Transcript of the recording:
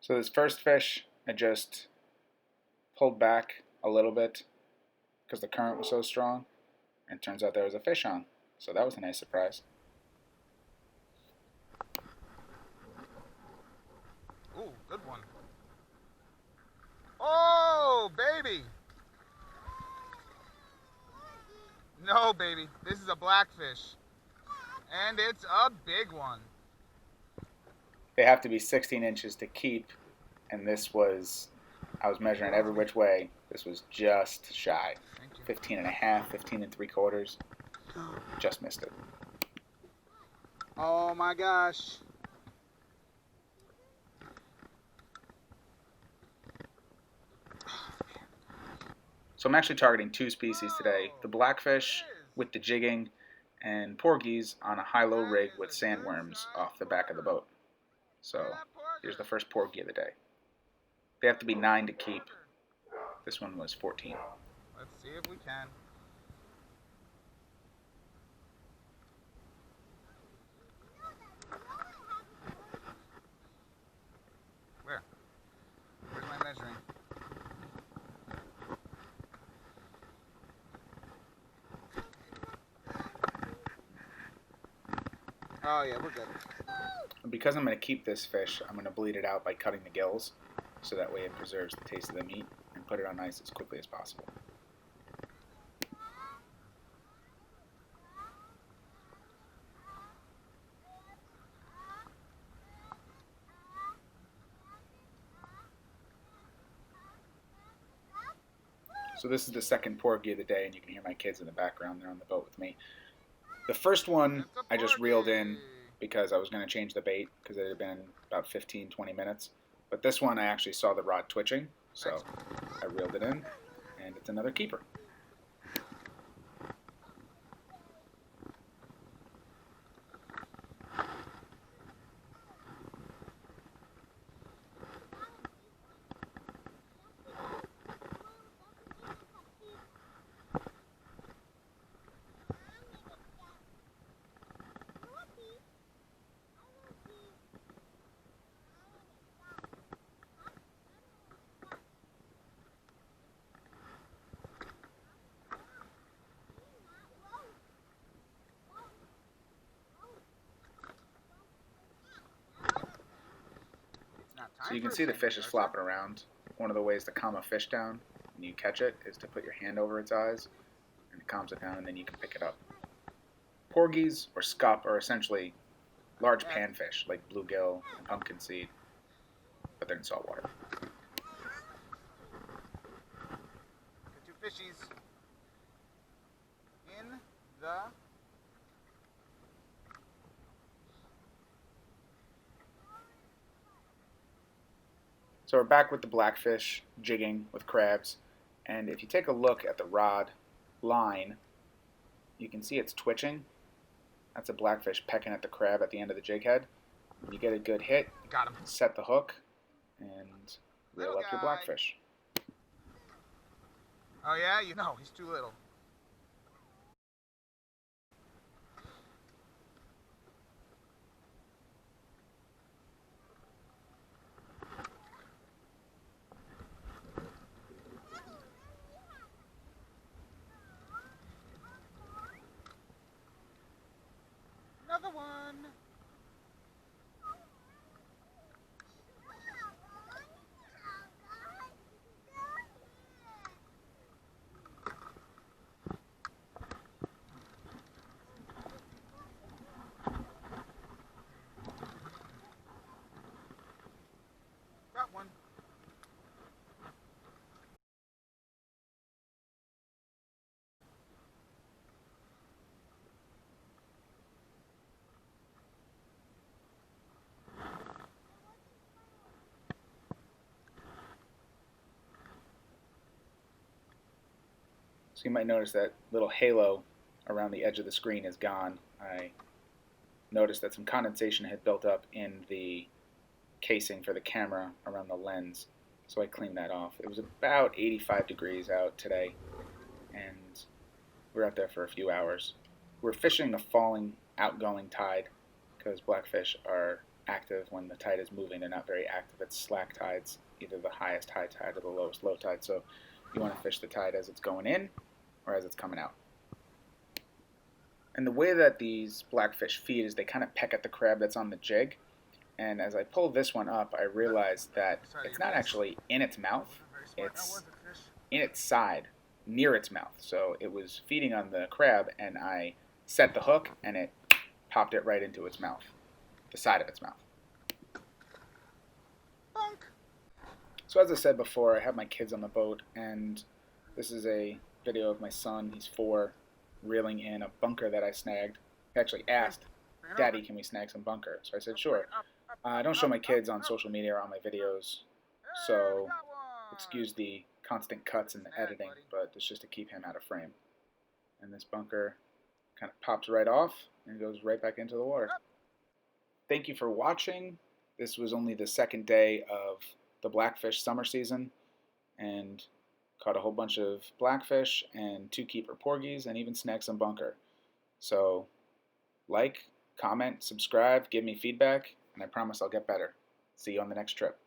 So this first fish, I just pulled back a little bit because the current was so strong, and it turns out there was a fish on. So that was a nice surprise. Ooh, good one. Oh, baby! No, baby. This is a blackfish. And it's a big one. They have to be 16 inches to keep, and this was, I was measuring every which way. This was just shy. 15 and a half, 15 and 3/4. Just missed it. Oh my gosh. So I'm actually targeting two species today. The blackfish with the jigging, and porgies on a high-low rig with sandworms off the back of the boat. So here's the first porgy of the day. They have to be 9 to keep. This one was 14. Let's see if we can. Where? Where's my measuring? Oh yeah, we're good. Because I'm going to keep this fish, I'm going to bleed it out by cutting the gills, so that way it preserves the taste of the meat, and put it on ice as quickly as possible. So this is the second porgy of the day, and you can hear my kids in the background. They're on the boat with me. The first one I just reeled in because I was going to change the bait because it had been about 15-20 minutes. But this one I actually saw the rod twitching, so I reeled it in, and it's another keeper. So you can see the fish is flopping around. One of the ways to calm a fish down when you catch it is to put your hand over its eyes, and it calms it down, and then you can pick it up. Porgies or scup are essentially large panfish like bluegill and pumpkin seed, but they're in saltwater. Two fishies in the So we're back with the blackfish jigging with crabs, and if you take a look at the rod line, you can see it's twitching. That's a blackfish pecking at the crab at the end of the jig head. When you get a good hit, got him. set the hook, and reel up your blackfish. Oh yeah, you know he's too little. Another one. Got one. So you might notice that little halo around the edge of the screen is gone. I noticed that some condensation had built up in the casing for the camera around the lens, so I cleaned that off. It was about 85 degrees out today, and we were out there for a few hours. We're fishing the falling outgoing tide because blackfish are active when the tide is moving. They're not very active. It's slack tides, either the highest high tide or the lowest low tide. So you want to fish the tide as it's going in or as it's coming out. And the way that these blackfish feed is they kind of peck at the crab that's on the jig. And as I pull this one up, I realize that it's not actually in its mouth, it's in its side, near its mouth. So it was feeding on the crab, and I set the hook, and it popped it right into its mouth, the side of its mouth. So as I said before, I have my kids on the boat, and this is a video of my son, he's 4, reeling in a bunker that I snagged. He actually asked, "Daddy, can we snag some bunker?" So I said, "Sure." I don't show my kids on social media or on my videos, so excuse the constant cuts in the editing, but it's just to keep him out of frame. And this bunker kind of pops right off and goes right back into the water. Thank you for watching. This was only the second day of the blackfish summer season, and caught a whole bunch of blackfish and 2 keeper porgies and even snagged some bunker. So like, comment, subscribe, give me feedback, and I promise I'll get better. See you on the next trip.